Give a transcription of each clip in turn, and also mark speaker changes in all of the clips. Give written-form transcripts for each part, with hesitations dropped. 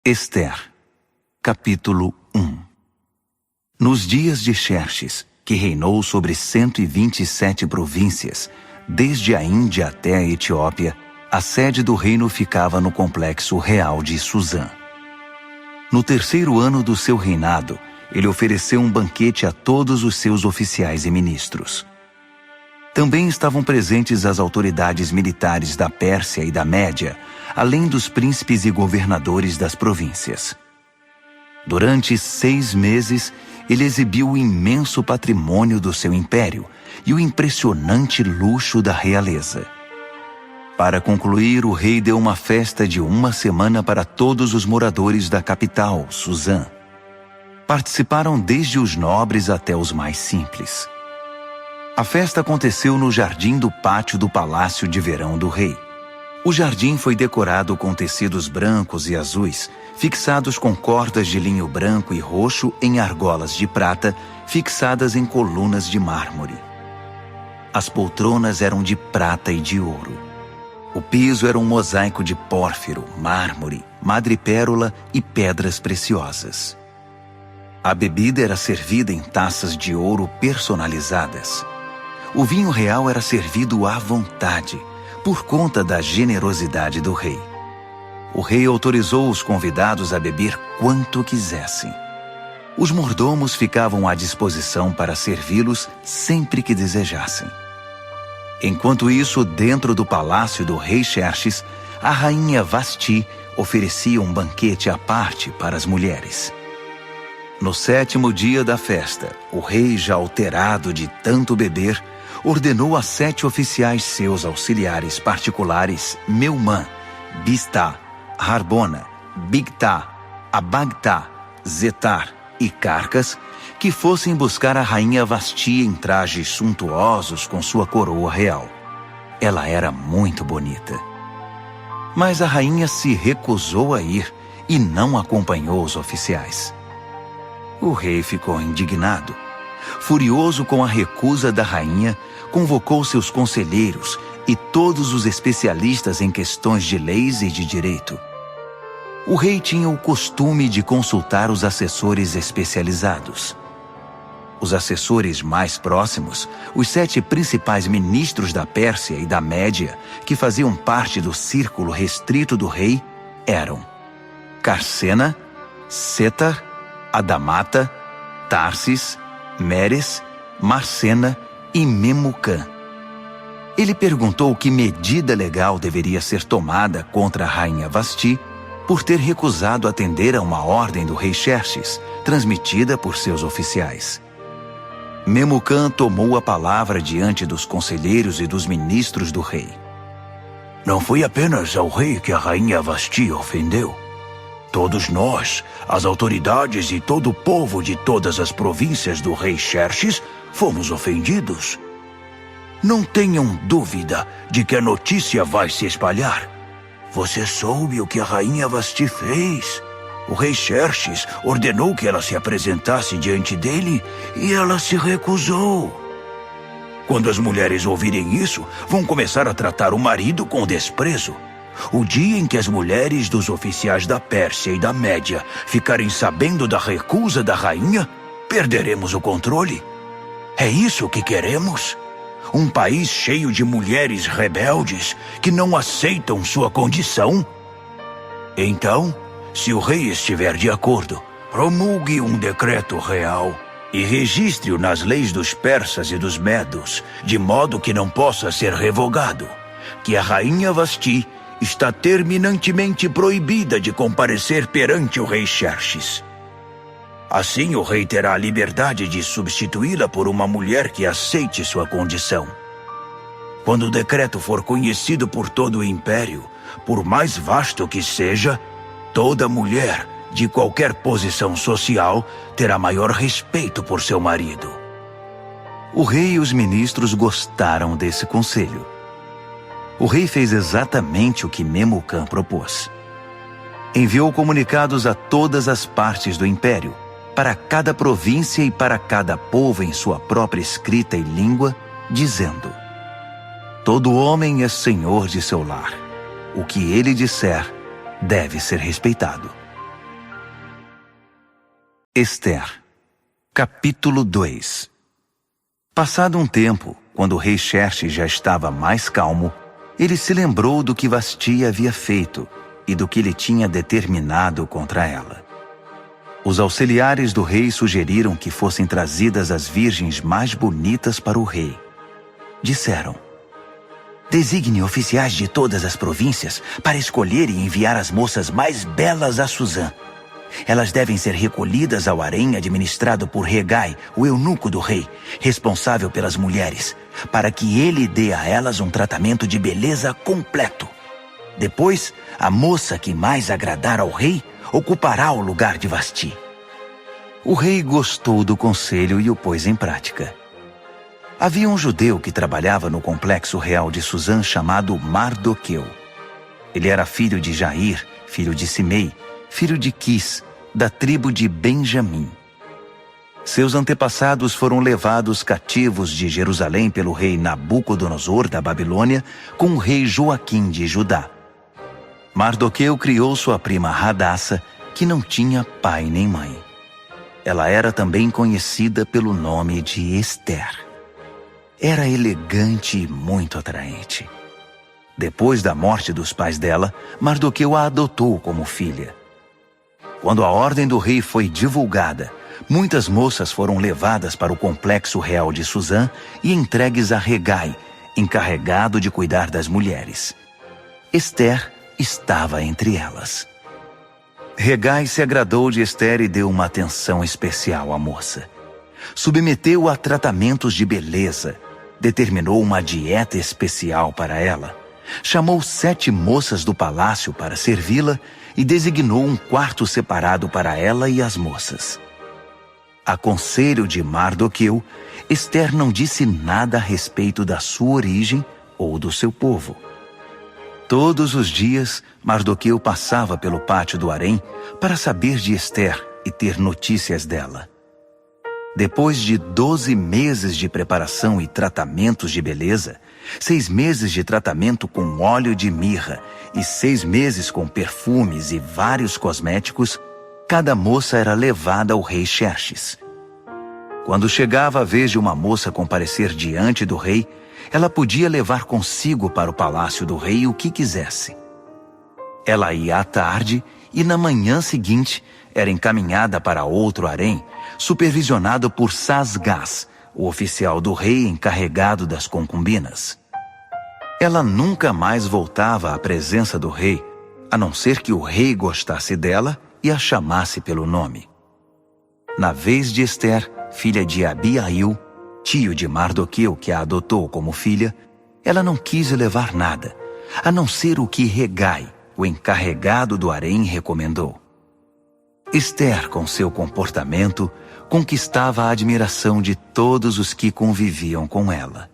Speaker 1: Ester, capítulo 1. Nos dias de Xerxes, que reinou sobre 127 províncias, desde a Índia até a Etiópia, a sede do reino ficava no complexo real de Susã. No terceiro ano do seu reinado, ele ofereceu um banquete a todos os seus oficiais e ministros. Também estavam presentes as autoridades militares da Pérsia e da Média, além dos príncipes e governadores das províncias. Durante 6 meses, ele exibiu o imenso patrimônio do seu império e o impressionante luxo da realeza. Para concluir, o rei deu uma festa de 1 semana para todos os moradores da capital, Susã. Participaram desde os nobres até os mais simples. A festa aconteceu no jardim do pátio do palácio de verão do rei. O jardim foi decorado com tecidos brancos e azuis, fixados com cordas de linho branco e roxo em argolas de prata, fixadas em colunas de mármore. As poltronas eram de prata e de ouro. O piso era um mosaico de pórfiro, mármore, madrepérola e pedras preciosas. A bebida era servida em taças de ouro personalizadas. O vinho real era servido à vontade, por conta da generosidade do rei. O rei autorizou os convidados a beber quanto quisessem. Os mordomos ficavam à disposição para servi-los sempre que desejassem. Enquanto isso, dentro do palácio do rei Xerxes, a rainha Vasti oferecia um banquete à parte para as mulheres. No 7º dia da festa, o rei, já alterado de tanto beber, ordenou a 7 oficiais seus auxiliares particulares, Meumã, Biztá, Harbona, Bigtá, Abagtá, Zetar e Carcas, que fossem buscar a rainha Vasti em trajes suntuosos com sua coroa real. Ela era muito bonita. Mas a rainha se recusou a ir e não acompanhou os oficiais. O rei ficou indignado. Furioso com a recusa da rainha, convocou seus conselheiros e todos os especialistas em questões de leis e de direito. O rei tinha o costume de consultar os assessores especializados. Os assessores mais próximos, os 7 principais ministros da Pérsia e da Média, que faziam parte do círculo restrito do rei, eram Carsena, Setar, Adamata, Tarsis, Meres, Marcena e Memucã. Ele perguntou que medida legal deveria ser tomada contra a rainha Vasti por ter recusado atender a uma ordem do rei Xerxes, transmitida por seus oficiais. Memucã tomou a palavra diante dos conselheiros e dos ministros do rei.
Speaker 2: Não foi apenas ao rei que a rainha Vasti ofendeu. Todos nós, as autoridades e todo o povo de todas as províncias do rei Xerxes, fomos ofendidos. Não tenham dúvida de que a notícia vai se espalhar. Você soube o que a rainha Vasti fez? O rei Xerxes ordenou que ela se apresentasse diante dele e ela se recusou. Quando as mulheres ouvirem isso, vão começar a tratar o marido com desprezo. O dia em que as mulheres dos oficiais da Pérsia e da Média ficarem sabendo da recusa da rainha, perderemos o controle. É isso que queremos? Um país cheio de mulheres rebeldes que não aceitam sua condição? Então, se o rei estiver de acordo, promulgue um decreto real e registre-o nas leis dos persas e dos medos, de modo que não possa ser revogado, que a rainha Vasti está terminantemente proibida de comparecer perante o rei Xerxes. Assim, o rei terá a liberdade de substituí-la por uma mulher que aceite sua condição. Quando o decreto for conhecido por todo o império, por mais vasto que seja, toda mulher, de qualquer posição social, terá maior respeito por seu marido.
Speaker 1: O rei e os ministros gostaram desse conselho. O rei fez exatamente o que Memucã propôs. Enviou comunicados a todas as partes do império, para cada província e para cada povo em sua própria escrita e língua, dizendo: todo homem é senhor de seu lar. O que ele disser deve ser respeitado. Ester, capítulo 2. Passado um tempo, quando o rei Xerxes já estava mais calmo, ele se lembrou do que Vasti havia feito e do que ele tinha determinado contra ela. Os auxiliares do rei sugeriram que fossem trazidas as virgens mais bonitas para o rei. Disseram: designe oficiais de todas as províncias para escolher e enviar as moças mais belas a Suzã. Elas devem ser recolhidas ao harém administrado por Hegai, o eunuco do rei, responsável pelas mulheres, para que ele dê a elas um tratamento de beleza completo. Depois, a moça que mais agradar ao rei ocupará o lugar de Vasti. O rei gostou do conselho e o pôs em prática. Havia um judeu que trabalhava no complexo real de Suzã chamado Mardoqueu. Ele era filho de Jair, filho de Simei, filho de Quis, da tribo de Benjamim. Seus antepassados foram levados cativos de Jerusalém pelo rei Nabucodonosor da Babilônia com o rei Joaquim de Judá. Mardoqueu criou sua prima Hadassa, que não tinha pai nem mãe. Ela era também conhecida pelo nome de Ester. Era elegante e muito atraente. Depois da morte dos pais dela, Mardoqueu a adotou como filha. Quando a ordem do rei foi divulgada, muitas moças foram levadas para o complexo real de Suzã e entregues a Hegai, encarregado de cuidar das mulheres. Ester estava entre elas. Hegai se agradou de Ester e deu uma atenção especial à moça. Submeteu-a a tratamentos de beleza, determinou uma dieta especial para ela, chamou 7 moças do palácio para servi-la e designou um quarto separado para ela e as moças. A conselho de Mardoqueu, Ester não disse nada a respeito da sua origem ou do seu povo. Todos os dias, Mardoqueu passava pelo pátio do harém para saber de Ester e ter notícias dela. Depois de 12 meses de preparação e tratamentos de beleza, 6 meses de tratamento com óleo de mirra e 6 meses com perfumes e vários cosméticos, cada moça era levada ao rei Xerxes. Quando chegava a vez de uma moça comparecer diante do rei, ela podia levar consigo para o palácio do rei o que quisesse. Ela ia à tarde e na manhã seguinte era encaminhada para outro harém, supervisionado por Sasgás, o oficial do rei encarregado das concubinas. Ela nunca mais voltava à presença do rei, a não ser que o rei gostasse dela e a chamasse pelo nome. Na vez de Ester, filha de Abiail, tio de Mardoqueu que a adotou como filha, ela não quis levar nada, a não ser o que Hegai, o encarregado do harém, recomendou. Ester, com seu comportamento, conquistava a admiração de todos os que conviviam com ela.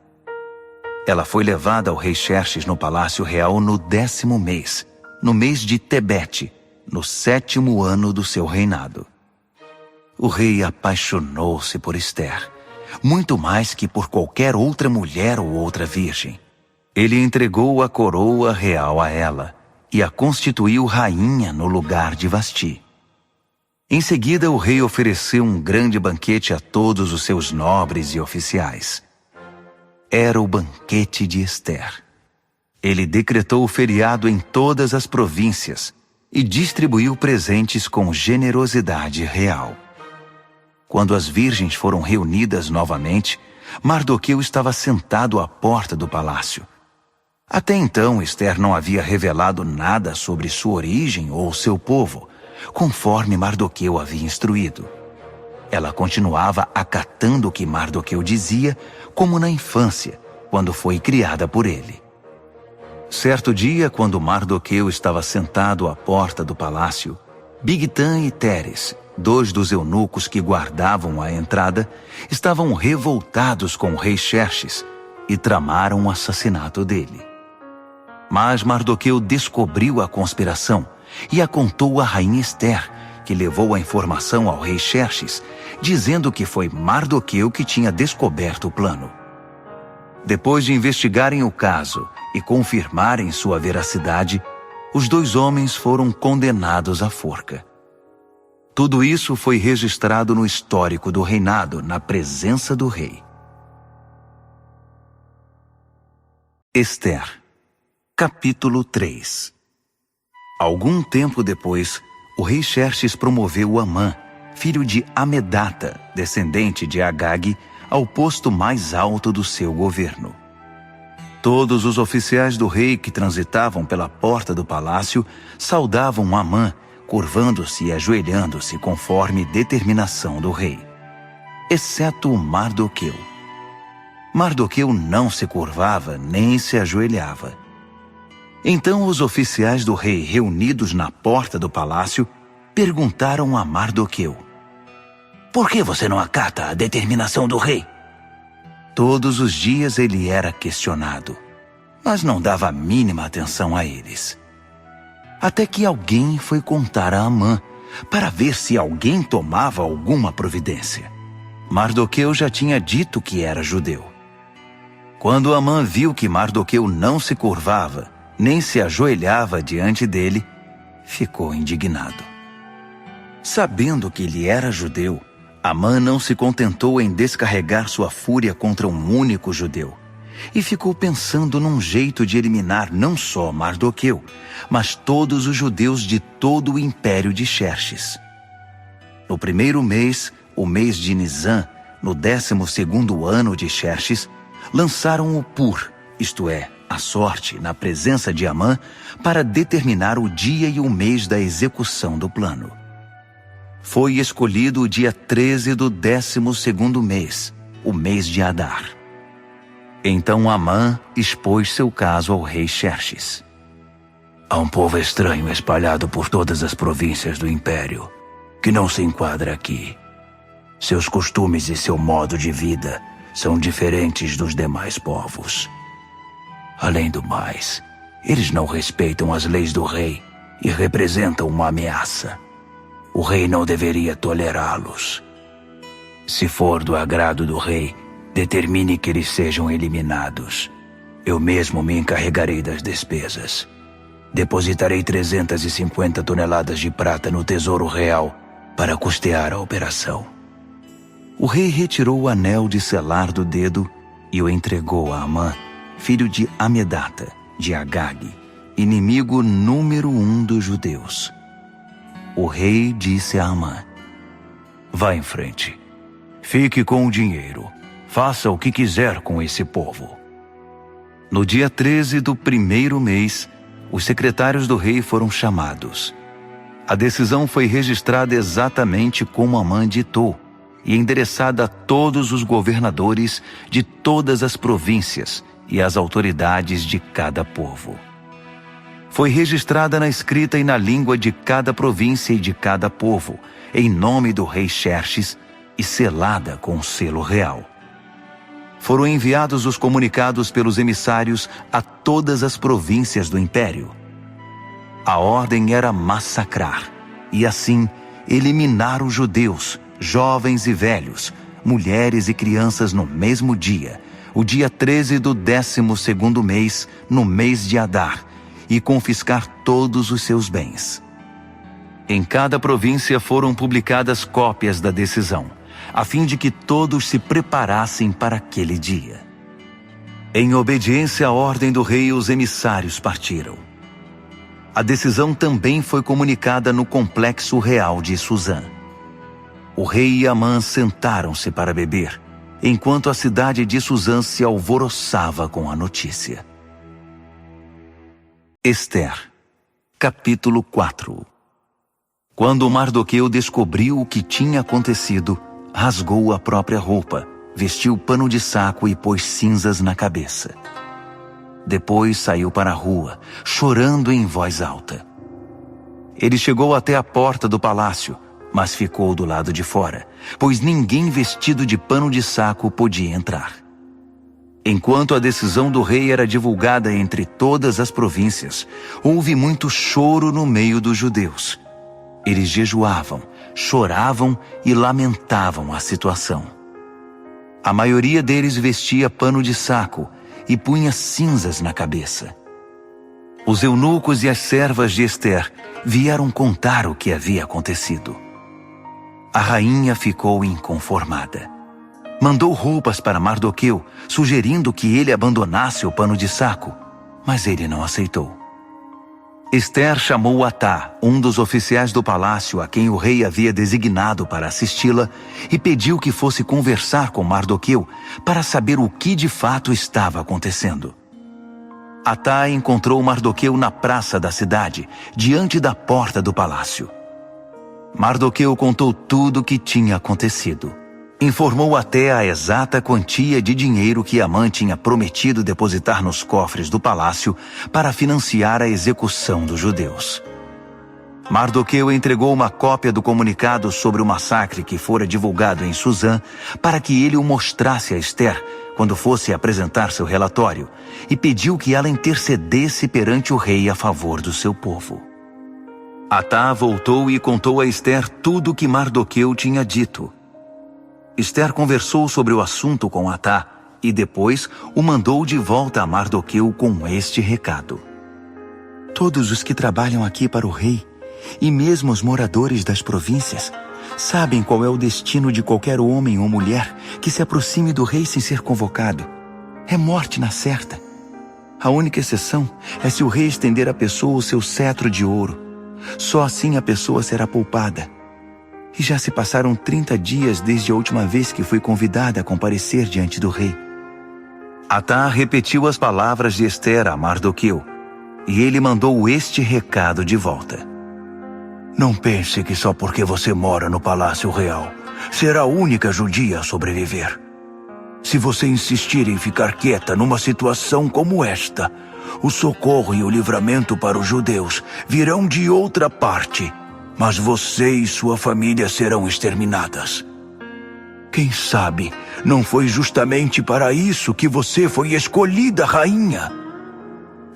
Speaker 1: Ela foi levada ao rei Xerxes no palácio real no 10º mês, no mês de Tebete, no 7º ano do seu reinado. O rei apaixonou-se por Ester, muito mais que por qualquer outra mulher ou outra virgem. Ele entregou a coroa real a ela e a constituiu rainha no lugar de Vasti. Em seguida, o rei ofereceu um grande banquete a todos os seus nobres e oficiais. Era o banquete de Ester. Ele decretou o feriado em todas as províncias e distribuiu presentes com generosidade real. Quando as virgens foram reunidas novamente, Mardoqueu estava sentado à porta do palácio. Até então, Ester não havia revelado nada sobre sua origem ou seu povo, conforme Mardoqueu havia instruído. Ela continuava acatando o que Mardoqueu dizia, como na infância, quando foi criada por ele. Certo dia, quando Mardoqueu estava sentado à porta do palácio, Bigtã e Teres, 2 dos eunucos que guardavam a entrada, estavam revoltados com o rei Xerxes e tramaram o assassinato dele. Mas Mardoqueu descobriu a conspiração e a contou à rainha Ester, que levou a informação ao rei Xerxes, dizendo que foi Mardoqueu que tinha descoberto o plano. Depois de investigarem o caso e confirmarem sua veracidade, os 2 homens foram condenados à forca. Tudo isso foi registrado no histórico do reinado, na presença do rei. Ester, capítulo 3. Algum tempo depois, o rei Xerxes promoveu Amã, filho de Amedata, descendente de Agag, ao posto mais alto do seu governo. Todos os oficiais do rei que transitavam pela porta do palácio saudavam Amã, curvando-se e ajoelhando-se conforme determinação do rei, exceto Mardoqueu. Mardoqueu não se curvava nem se ajoelhava. Então os oficiais do rei, reunidos na porta do palácio, perguntaram a Mardoqueu: "Por que você não acata a determinação do rei?" Todos os dias ele era questionado, mas não dava a mínima atenção a eles. Até que alguém foi contar a Amã, para ver se alguém tomava alguma providência. Mardoqueu já tinha dito que era judeu. Quando Amã viu que Mardoqueu não se curvava, nem se ajoelhava diante dele, ficou indignado. Sabendo que ele era judeu, Amã não se contentou em descarregar sua fúria contra um único judeu, e ficou pensando num jeito de eliminar não só Mardoqueu, mas todos os judeus de todo o império de Xerxes. No primeiro mês, o mês de Nisã, no 12º ano de Xerxes, lançaram o Pur, isto é, a sorte, na presença de Amã, para determinar o dia e o mês da execução do plano. Foi escolhido o dia 13 do 12º mês, o mês de Adar. Então Amã expôs seu caso ao rei Xerxes. "Há um povo estranho espalhado por todas as províncias do império, que não se enquadra aqui. Seus costumes e seu modo de vida são diferentes dos demais povos. Além do mais, eles não respeitam as leis do rei e representam uma ameaça. O rei não deveria tolerá-los. Se for do agrado do rei, determine que eles sejam eliminados. Eu mesmo me encarregarei das despesas. Depositarei 350 toneladas de prata no Tesouro Real para custear a operação." O rei retirou o anel de selar do dedo e o entregou a Amã, filho de Amedata, de Agag, inimigo número 1 dos judeus. O rei disse a Amã: "Vá em frente. Fique com o dinheiro. Faça o que quiser com esse povo." No dia 13 do primeiro mês, os secretários do rei foram chamados. A decisão foi registrada exatamente como Amã ditou e endereçada a todos os governadores de todas as províncias e às autoridades de cada povo. Foi registrada na escrita e na língua de cada província e de cada povo, em nome do rei Xerxes, e selada com o selo real. Foram enviados os comunicados pelos emissários a todas as províncias do império. A ordem era massacrar, e assim eliminar os judeus, jovens e velhos, mulheres e crianças no mesmo dia, o dia 13 do 12º mês, no mês de Adar, e confiscar todos os seus bens. Em cada província foram publicadas cópias da decisão, a fim de que todos se preparassem para aquele dia. Em obediência à ordem do rei, os emissários partiram. A decisão também foi comunicada no complexo real de Suzã. O rei e Amã sentaram-se para beber, enquanto a cidade de Suzã se alvoroçava com a notícia. Ester, capítulo 4. Quando Mardoqueu descobriu o que tinha acontecido, rasgou a própria roupa, vestiu pano de saco e pôs cinzas na cabeça. Depois saiu para a rua, chorando em voz alta. Ele chegou até a porta do palácio, mas ficou do lado de fora, pois ninguém vestido de pano de saco podia entrar. Enquanto a decisão do rei era divulgada entre todas as províncias, houve muito choro no meio dos judeus. Eles jejuavam, choravam e lamentavam a situação. A maioria deles vestia pano de saco e punha cinzas na cabeça. Os eunucos e as servas de Ester vieram contar o que havia acontecido. A rainha ficou inconformada. Mandou roupas para Mardoqueu, sugerindo que ele abandonasse o pano de saco, mas ele não aceitou. Esther chamou Atá, um dos oficiais do palácio a quem o rei havia designado para assisti-la, e pediu que fosse conversar com Mardoqueu para saber o que de fato estava acontecendo. Atá encontrou Mardoqueu na praça da cidade, diante da porta do palácio. Mardoqueu contou tudo o que tinha acontecido. Informou até a exata quantia de dinheiro que Amã tinha prometido depositar nos cofres do palácio para financiar a execução dos judeus. Mardoqueu entregou uma cópia do comunicado sobre o massacre que fora divulgado em Suzã para que ele o mostrasse a Esther quando fosse apresentar seu relatório, e pediu que ela intercedesse perante o rei a favor do seu povo. Atá voltou e contou a Esther tudo o que Mardoqueu tinha dito. Esther conversou sobre o assunto com Atá e depois o mandou de volta a Mardoqueu com este recado: todos os que trabalham aqui para o rei, e mesmo os moradores das províncias, sabem qual é o destino de qualquer homem ou mulher que se aproxime do rei sem ser convocado. É morte na certa. A única exceção é se o rei estender à pessoa o seu cetro de ouro. Só assim a pessoa será poupada. E já se passaram 30 dias desde a última vez que fui convidada a comparecer diante do rei. Atá repetiu as palavras de Esther a Mardoqueu, e ele mandou este recado de volta: não pense que só porque você mora no Palácio Real será a única judia a sobreviver. Se você insistir em ficar quieta numa situação como esta, o socorro e o livramento para os judeus virão de outra parte, mas você e sua família serão exterminadas. Quem sabe não foi justamente para isso que você foi escolhida rainha?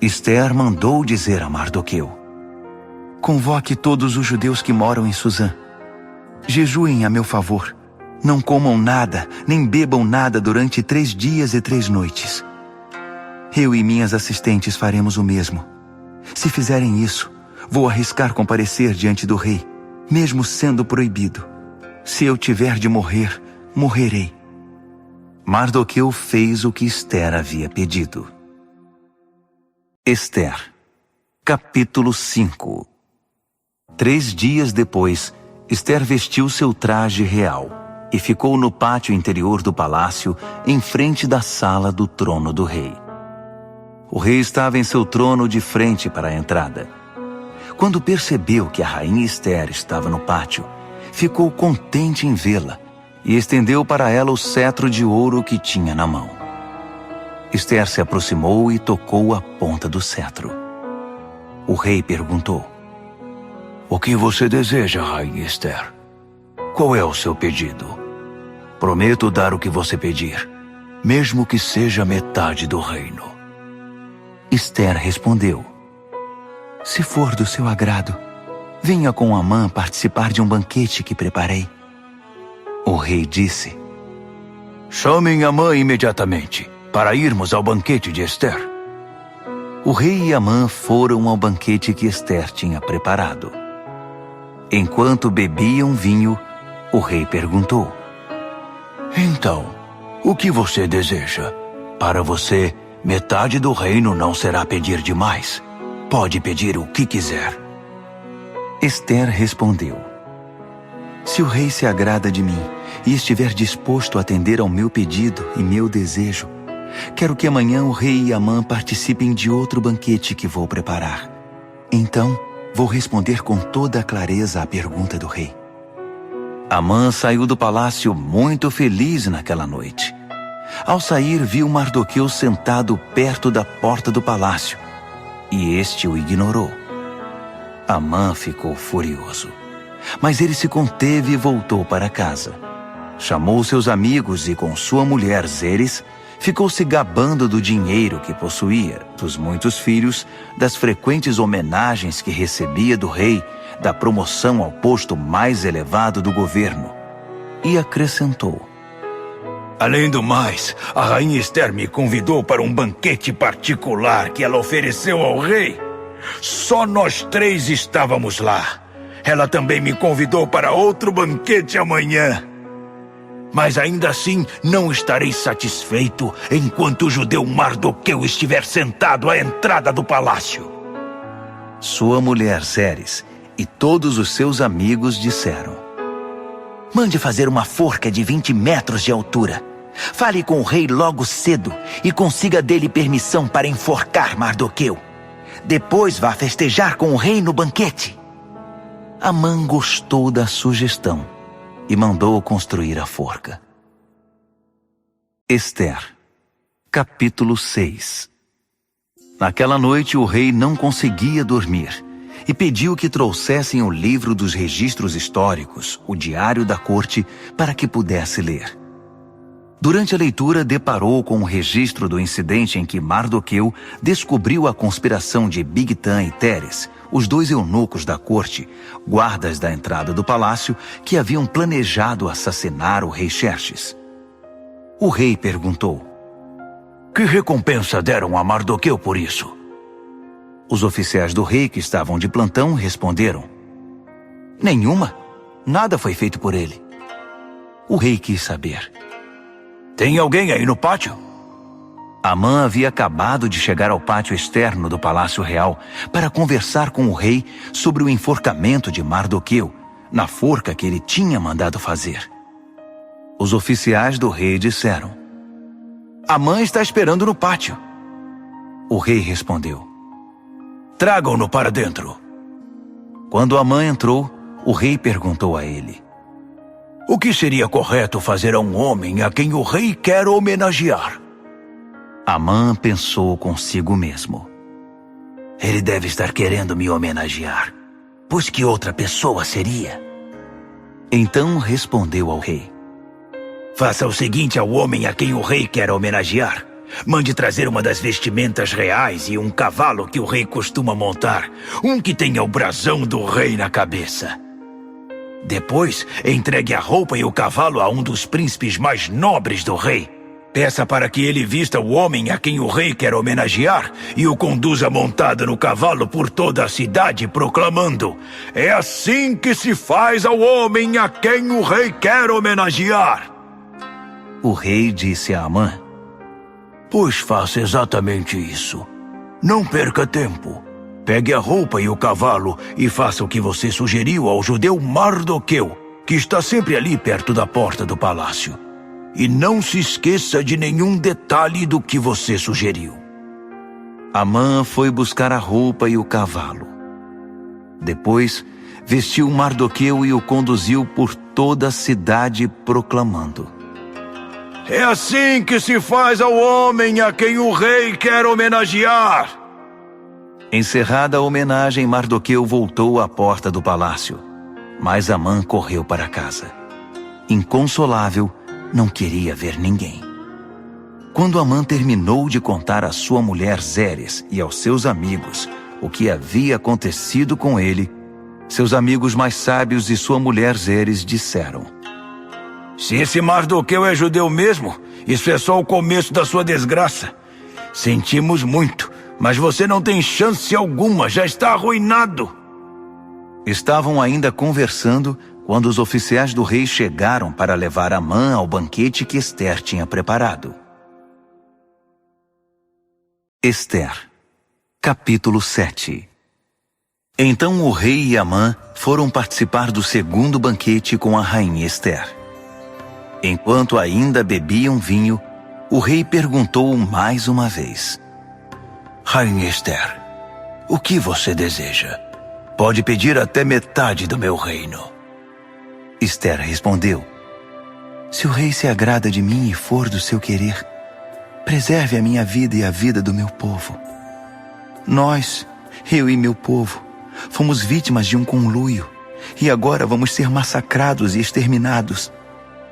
Speaker 1: Esther mandou dizer a Mardoqueu: convoque todos os judeus que moram em Suzã. Jejuem a meu favor. Não comam nada, nem bebam nada durante 3 dias e 3 noites. Eu e minhas assistentes faremos o mesmo. Se fizerem isso, vou arriscar comparecer diante do rei, mesmo sendo proibido. Se eu tiver de morrer, morrerei. Mardoqueu fez o que Esther havia pedido. Esther, capítulo 5. 3 dias depois, Esther vestiu seu traje real e ficou no pátio interior do palácio, em frente da sala do trono do rei. O rei estava em seu trono de frente para a entrada. Quando percebeu que a rainha Esther estava no pátio, ficou contente em vê-la e estendeu para ela o cetro de ouro que tinha na mão. Esther se aproximou e tocou a ponta do cetro. O rei perguntou: o que você deseja, rainha Esther? Qual é o seu pedido? Prometo dar o que você pedir, mesmo que seja metade do reino. Esther respondeu: se for do seu agrado, venha com Amã participar de um banquete que preparei. O rei disse: chamem Amã imediatamente, para irmos ao banquete de Esther. O rei e Amã foram ao banquete que Esther tinha preparado. Enquanto bebiam vinho, o rei perguntou: então, o que você deseja? Para você, metade do reino não será pedir demais. Pode pedir o que quiser. Esther respondeu: se o rei se agrada de mim e estiver disposto a atender ao meu pedido e meu desejo, quero que amanhã o rei e Amã participem de outro banquete que vou preparar. Então, vou responder com toda a clareza à pergunta do rei. Amã saiu do palácio muito feliz naquela noite. Ao sair, viu Mardoqueu sentado perto da porta do palácio, e este o ignorou. Amã ficou furioso, mas ele se conteve e voltou para casa. Chamou seus amigos e, com sua mulher Zeres, ficou se gabando do dinheiro que possuía, dos muitos filhos, das frequentes homenagens que recebia do rei, da promoção ao posto mais elevado do governo. E acrescentou: além do mais, a rainha Esther me convidou para um banquete particular que ela ofereceu ao rei. Só nós 3 estávamos lá.
Speaker 2: Ela também me convidou para outro banquete amanhã. Mas ainda assim não estarei satisfeito enquanto o judeu Mardoqueu estiver sentado à entrada do palácio.
Speaker 1: Sua mulher Zeres e todos os seus amigos disseram:
Speaker 3: Mande fazer uma forca de 20 metros de altura. Fale com o rei logo cedo e consiga dele permissão para enforcar Mardoqueu. Depois vá festejar com o rei no banquete.
Speaker 1: Amã gostou da sugestão e mandou construir a forca. Ester, capítulo 6. Naquela noite o rei não conseguia dormir e pediu que trouxessem o livro dos registros históricos, o diário da corte, para que pudesse ler. Durante a leitura, deparou com o registro do incidente em que Mardoqueu descobriu a conspiração de Bigtan e Teres, os dois eunucos da corte, guardas da entrada do palácio, que haviam planejado assassinar o rei Xerxes. O rei perguntou:
Speaker 2: Que recompensa deram a Mardoqueu por isso?
Speaker 1: Os oficiais do rei que estavam de plantão responderam: Nenhuma. Nada foi feito por ele. O rei quis saber:
Speaker 2: Tem alguém aí no pátio?
Speaker 1: Amã havia acabado de chegar ao pátio externo do Palácio Real para conversar com o rei sobre o enforcamento de Mardoqueu, na forca que ele tinha mandado fazer. Os oficiais do rei disseram: Amã está esperando no pátio. O rei respondeu:
Speaker 2: Tragam-no para dentro.
Speaker 1: Quando Amã entrou, o rei perguntou a ele:
Speaker 2: O que seria correto fazer a um homem a quem o rei quer homenagear?
Speaker 1: Amã pensou consigo mesmo:
Speaker 3: Ele deve estar querendo me homenagear, pois que outra pessoa seria?
Speaker 1: Então respondeu ao rei:
Speaker 2: Faça o seguinte ao homem a quem o rei quer homenagear. Mande trazer uma das vestimentas reais e um cavalo que o rei costuma montar, um que tenha o brasão do rei na cabeça. Depois, entregue a roupa e o cavalo a um dos príncipes mais nobres do rei. Peça para que ele vista o homem a quem o rei quer homenagear e o conduza montado no cavalo por toda a cidade, proclamando: É assim que se faz ao homem a quem o rei quer homenagear.
Speaker 1: O rei disse a Amã:
Speaker 2: Pois faça exatamente isso. Não perca tempo. Pegue a roupa e o cavalo e faça o que você sugeriu ao judeu Mardoqueu, que está sempre ali perto da porta do palácio. E não se esqueça de nenhum detalhe do que você sugeriu.
Speaker 1: Amã foi buscar a roupa e o cavalo. Depois, vestiu Mardoqueu e o conduziu por toda a cidade, proclamando:
Speaker 2: É assim que se faz ao homem a quem o rei quer homenagear.
Speaker 1: Encerrada a homenagem, Mardoqueu voltou à porta do palácio, mas Amã correu para casa. Inconsolável, não queria ver ninguém. Quando Amã terminou de contar à sua mulher Zeres e aos seus amigos o que havia acontecido com ele, seus amigos mais sábios e sua mulher Zeres disseram:
Speaker 2: Se esse Mardoqueu é judeu mesmo, isso é só o começo da sua desgraça. Sentimos muito, mas você não tem chance alguma, já está arruinado.
Speaker 1: Estavam ainda conversando quando os oficiais do rei chegaram para levar Amã ao banquete que Ester tinha preparado. Ester, capítulo 7. Então o rei e Amã foram participar do segundo banquete com a rainha Ester. Enquanto ainda bebiam vinho, o rei perguntou mais uma vez:
Speaker 2: Rainha Ester, o que você deseja? Pode pedir até metade do meu reino.
Speaker 1: Ester respondeu: Se o rei se agrada de mim e for do seu querer, preserve a minha vida e a vida do meu povo. Nós, eu e meu povo, fomos vítimas de um conluio e agora vamos ser massacrados e exterminados.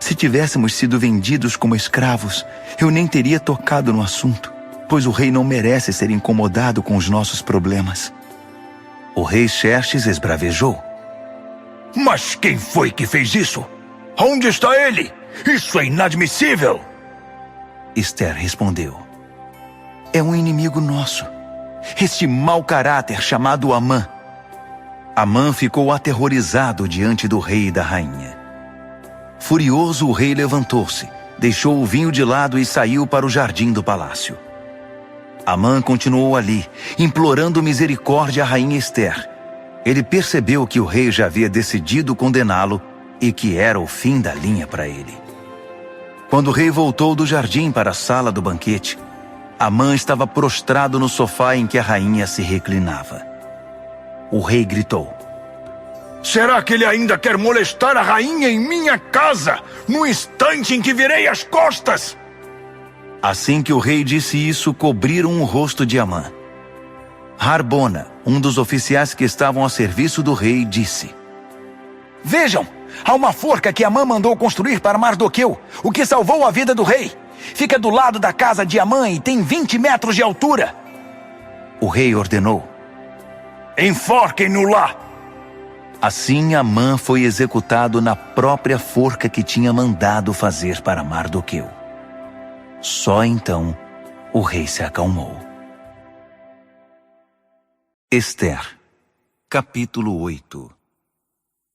Speaker 1: Se tivéssemos sido vendidos como escravos, eu nem teria tocado no assunto, pois o rei não merece ser incomodado com os nossos problemas. O rei Xerxes esbravejou:
Speaker 2: Mas quem foi que fez isso? Onde está ele? Isso é inadmissível!
Speaker 1: Ester respondeu: É um inimigo nosso, este mau caráter chamado Amã. Amã ficou aterrorizado diante do rei e da rainha. Furioso, o rei levantou-se, deixou o vinho de lado e saiu para o jardim do palácio. Amã continuou ali, implorando misericórdia à rainha Ester. Ele percebeu que o rei já havia decidido condená-lo e que era o fim da linha para ele. Quando o rei voltou do jardim para a sala do banquete, Amã estava prostrado no sofá em que a rainha se reclinava. O rei gritou:
Speaker 2: Será que ele ainda quer molestar a rainha em minha casa, no instante em que virei as costas?
Speaker 1: Assim que o rei disse isso, cobriram o rosto de Amã. Harbona, um dos oficiais que estavam a serviço do rei, disse:
Speaker 3: Vejam, há uma forca que Amã mandou construir para Mardoqueu, o que salvou a vida do rei. Fica do lado da casa de Amã e tem 20 metros de altura.
Speaker 1: O rei ordenou:
Speaker 2: Enforquem-no lá!
Speaker 1: Assim Amã foi executado na própria forca que tinha mandado fazer para Mardoqueu. Só então o rei se acalmou. Ester, capítulo 8.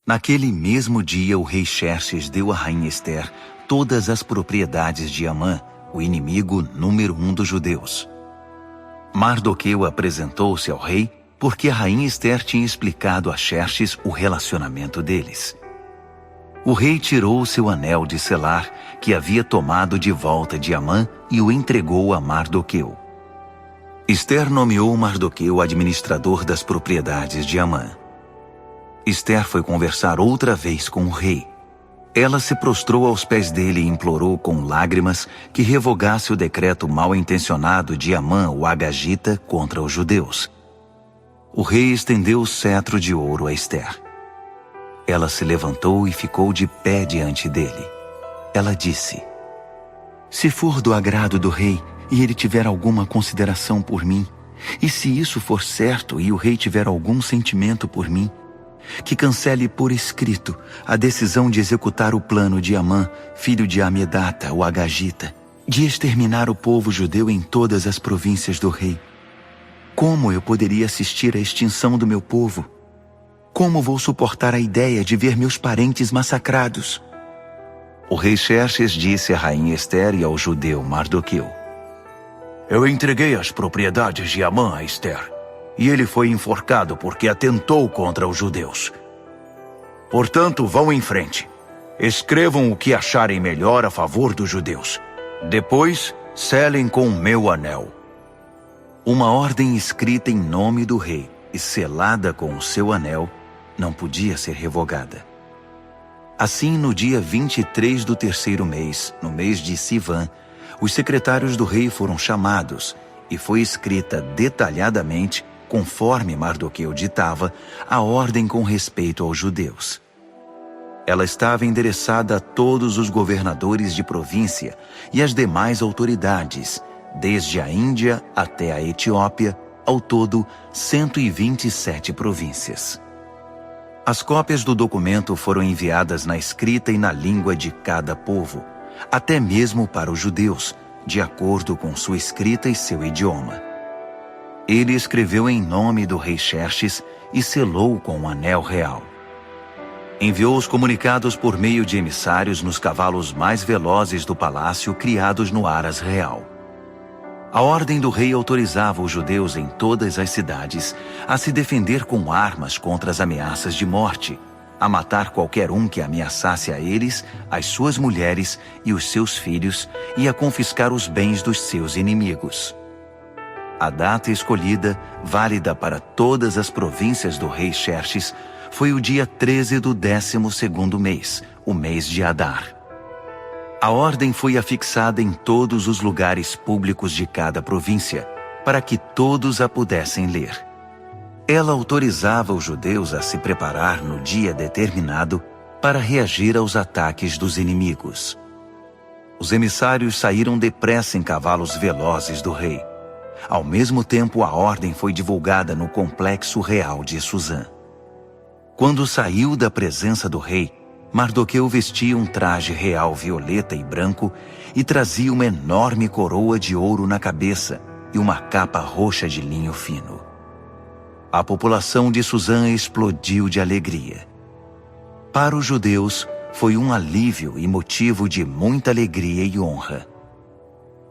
Speaker 1: Naquele mesmo dia o rei Xerxes deu à rainha Ester todas as propriedades de Amã, o inimigo número 1 dos judeus. Mardoqueu apresentou-se ao rei porque a rainha Ester tinha explicado a Xerxes o relacionamento deles. O rei tirou seu anel de selar, que havia tomado de volta de Amã, e o entregou a Mardoqueu. Ester nomeou Mardoqueu administrador das propriedades de Amã. Ester foi conversar outra vez com o rei. Ela se prostrou aos pés dele e implorou com lágrimas que revogasse o decreto mal-intencionado de Amã, o Agagita, contra os judeus. O rei estendeu o cetro de ouro a Ester. Ela se levantou e ficou de pé diante dele. Ela disse: Se for do agrado do rei e ele tiver alguma consideração por mim, e se isso for certo e o rei tiver algum sentimento por mim, que cancele por escrito a decisão de executar o plano de Amã, filho de Amedata, o Agagita, de exterminar o povo judeu em todas as províncias do rei. Como eu poderia assistir à extinção do meu povo? Como vou suportar a ideia de ver meus parentes massacrados? O rei Xerxes disse à rainha Ester e ao judeu Mardoqueu:
Speaker 2: Eu entreguei as propriedades de Amã a Ester, e ele foi enforcado porque atentou contra os judeus. Portanto, vão em frente. Escrevam o que acharem melhor a favor dos judeus. Depois, selem com o meu anel.
Speaker 1: Uma ordem escrita em nome do rei e selada com o seu anel não podia ser revogada. Assim, no dia 23 do terceiro mês, no mês de Sivan, os secretários do rei foram chamados e foi escrita detalhadamente, conforme Mardoqueu ditava, a ordem com respeito aos judeus. Ela estava endereçada a todos os governadores de província e às demais autoridades, desde a Índia até a Etiópia, ao todo 127 províncias. As cópias do documento foram enviadas na escrita e na língua de cada povo, até mesmo para os judeus, de acordo com sua escrita e seu idioma. Ele escreveu em nome do rei Xerxes e selou com um anel real. Enviou os comunicados por meio de emissários nos cavalos mais velozes do palácio criados no Aras Real. A ordem do rei autorizava os judeus em todas as cidades a se defender com armas contra as ameaças de morte, a matar qualquer um que ameaçasse a eles, as suas mulheres e os seus filhos, e a confiscar os bens dos seus inimigos. A data escolhida, válida para todas as províncias do rei Xerxes, foi o dia 13 do 12º mês, o mês de Adar. A ordem foi afixada em todos os lugares públicos de cada província, para que todos a pudessem ler. Ela autorizava os judeus a se preparar no dia determinado para reagir aos ataques dos inimigos. Os emissários saíram depressa em cavalos velozes do rei. Ao mesmo tempo, a ordem foi divulgada no complexo real de Suzã. Quando saiu da presença do rei, Mardoqueu vestia um traje real violeta e branco e trazia uma enorme coroa de ouro na cabeça e uma capa roxa de linho fino. A população de Susã explodiu de alegria. Para os judeus, foi um alívio e motivo de muita alegria e honra.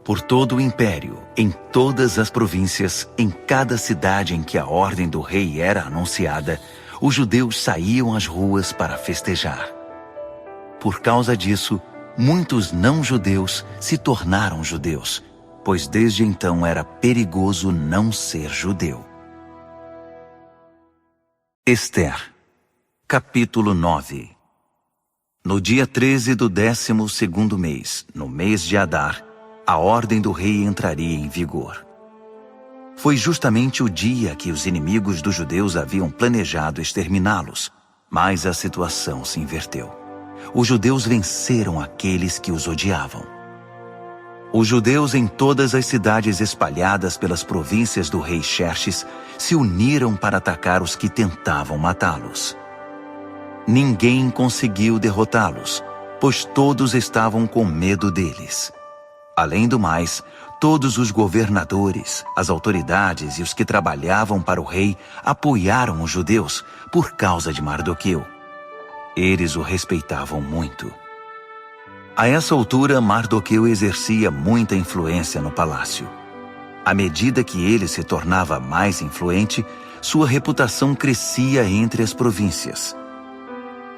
Speaker 1: Por todo o império, em todas as províncias, em cada cidade em que a ordem do rei era anunciada, os judeus saíam às ruas para festejar. Por causa disso, muitos não-judeus se tornaram judeus, pois desde então era perigoso não ser judeu. Ester, capítulo 9. No dia 13 do 12º mês, no mês de Adar, a ordem do rei entraria em vigor. Foi justamente o dia que os inimigos dos judeus haviam planejado exterminá-los, mas a situação se inverteu. Os judeus venceram aqueles que os odiavam. Os judeus em todas as cidades espalhadas pelas províncias do rei Xerxes se uniram para atacar os que tentavam matá-los. Ninguém conseguiu derrotá-los, pois todos estavam com medo deles. Além do mais, todos os governadores, as autoridades e os que trabalhavam para o rei apoiaram os judeus por causa de Mardoqueu. Eles o respeitavam muito. A essa altura, Mardoqueu exercia muita influência no palácio. À medida que ele se tornava mais influente, sua reputação crescia entre as províncias.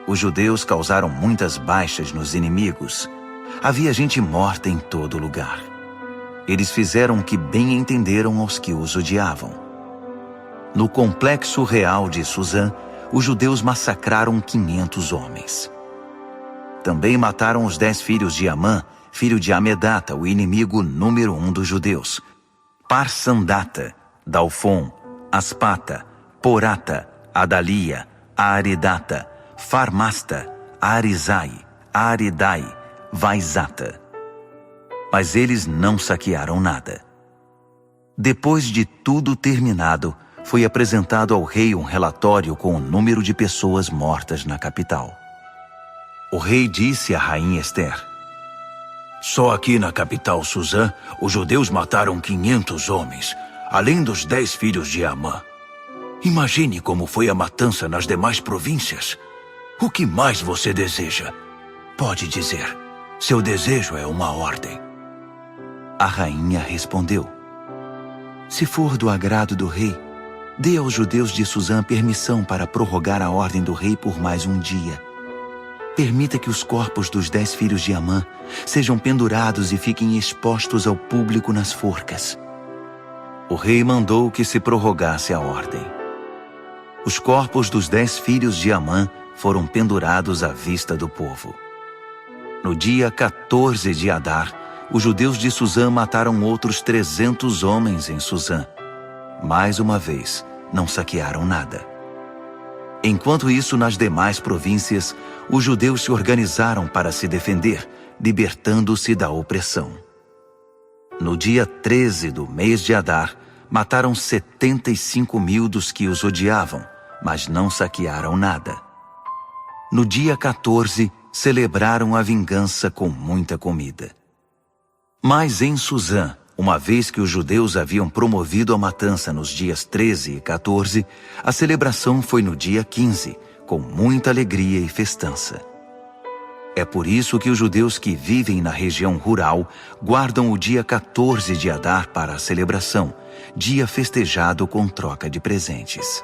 Speaker 1: Os judeus causaram muitas baixas nos inimigos. Havia gente morta em todo lugar. Eles fizeram o que bem entenderam aos que os odiavam. No complexo real de Susã, os judeus massacraram 500 homens. Também mataram os 10 filhos de Amã, filho de Amedata, o inimigo número 1 dos judeus. Parsandata, Dalfon, Aspata, Porata, Adalia, Aridata, Farmasta, Arizai, Aridai, Vaizata. Mas eles não saquearam nada. Depois de tudo terminado, foi apresentado ao rei um relatório com o número de pessoas mortas na capital. O rei disse à rainha Ester:
Speaker 2: Só aqui na capital Susã, os judeus mataram 500 homens, além dos 10 filhos de Amã. Imagine como foi a matança nas demais províncias. O que mais você deseja? Pode dizer. Seu desejo é uma ordem.
Speaker 1: A rainha respondeu: Se for do agrado do rei, dê aos judeus de Susã permissão para prorrogar a ordem do rei por mais um dia. Permita que os corpos dos 10 filhos de Amã sejam pendurados e fiquem expostos ao público nas forcas. O rei mandou que se prorrogasse a ordem. Os corpos dos 10 filhos de Amã foram pendurados à vista do povo. No dia 14 de Adar, os judeus de Susã mataram outros 300 homens em Susã. Mais uma vez, não saquearam nada. Enquanto isso, nas demais províncias, os judeus se organizaram para se defender, libertando-se da opressão. No dia 13 do mês de Adar, mataram 75.000 dos que os odiavam, mas não saquearam nada. No dia 14, celebraram a vingança com muita comida. Mas em Susã, uma vez que os judeus haviam promovido a matança nos dias 13 e 14, a celebração foi no dia 15, com muita alegria e festança. É por isso que os judeus que vivem na região rural guardam o dia 14 de Adar para a celebração, dia festejado com troca de presentes.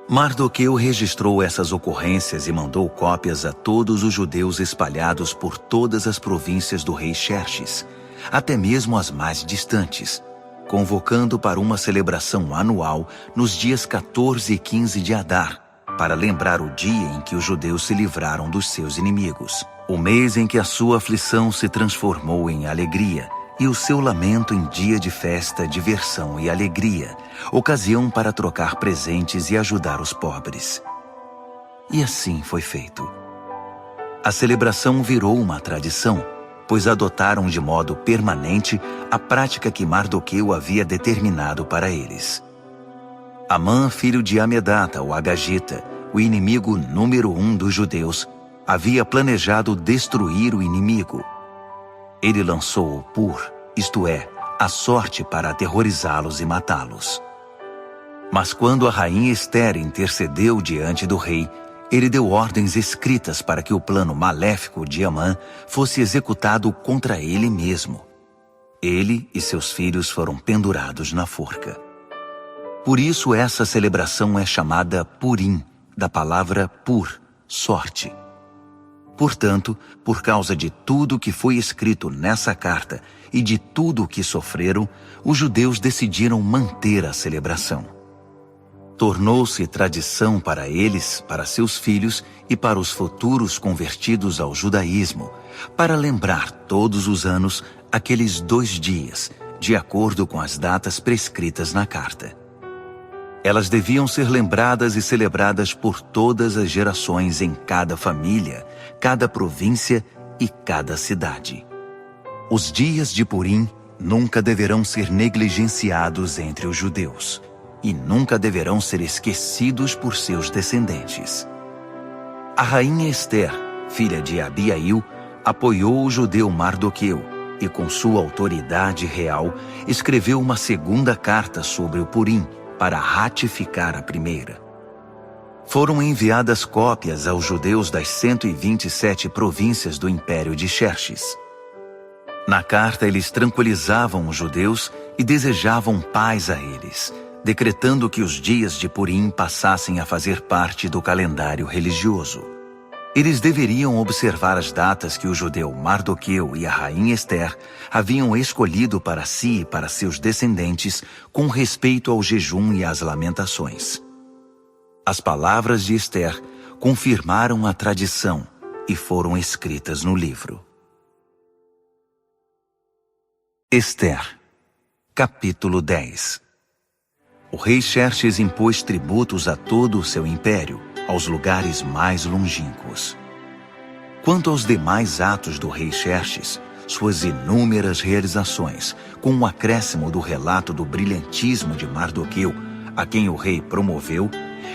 Speaker 1: Mardoqueu registrou essas ocorrências e mandou cópias a todos os judeus espalhados por todas as províncias do rei Xerxes, até mesmo as mais distantes, convocando para uma celebração anual nos dias 14 e 15 de Adar, para lembrar o dia em que os judeus se livraram dos seus inimigos, o mês em que a sua aflição se transformou em alegria e o seu lamento em dia de festa, diversão e alegria, ocasião para trocar presentes e ajudar os pobres. E assim foi feito. A celebração virou uma tradição, pois adotaram de modo permanente a prática que Mardoqueu havia determinado para eles. Amã, filho de Amedata, o Agagita, o inimigo número 1 dos judeus, havia planejado destruir o inimigo. Ele lançou o Pur, isto é, a sorte para aterrorizá-los e matá-los. Mas quando a rainha Ester intercedeu diante do rei, ele deu ordens escritas para que o plano maléfico de Amã fosse executado contra ele mesmo. Ele e seus filhos foram pendurados na forca. Por isso essa celebração é chamada Purim, da palavra pur, sorte. Portanto, por causa de tudo que foi escrito nessa carta e de tudo o que sofreram, os judeus decidiram manter a celebração. Tornou-se tradição para eles, para seus filhos e para os futuros convertidos ao judaísmo, para lembrar todos os anos aqueles 2 dias, de acordo com as datas prescritas na carta. Elas deviam ser lembradas e celebradas por todas as gerações em cada família, cada província e cada cidade. Os dias de Purim nunca deverão ser negligenciados entre os judeus e nunca deverão ser esquecidos por seus descendentes. A rainha Ester, filha de Abiail, apoiou o judeu Mardoqueu e, com sua autoridade real, escreveu uma segunda carta sobre o Purim para ratificar a primeira. Foram enviadas cópias aos judeus das 127 províncias do Império de Xerxes. Na carta, eles tranquilizavam os judeus e desejavam paz a eles, decretando que os dias de Purim passassem a fazer parte do calendário religioso. Eles deveriam observar as datas que o judeu Mardoqueu e a rainha Ester haviam escolhido para si e para seus descendentes com respeito ao jejum e às lamentações. As palavras de Ester confirmaram a tradição e foram escritas no livro. Ester, capítulo 10. O rei Xerxes impôs tributos a todo o seu império, aos lugares mais longínquos. Quanto aos demais atos do rei Xerxes, suas inúmeras realizações, com um acréscimo do relato do brilhantismo de Mardoqueu, a quem o rei promoveu,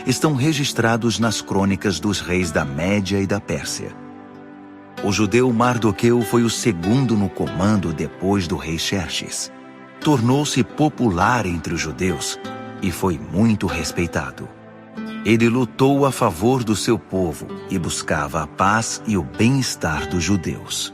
Speaker 1: estão registrados nas crônicas dos reis da Média e da Pérsia. O judeu Mardoqueu foi o segundo no comando depois do rei Xerxes. Tornou-se popular entre os judeus e foi muito respeitado. Ele lutou a favor do seu povo e buscava a paz e o bem-estar dos judeus.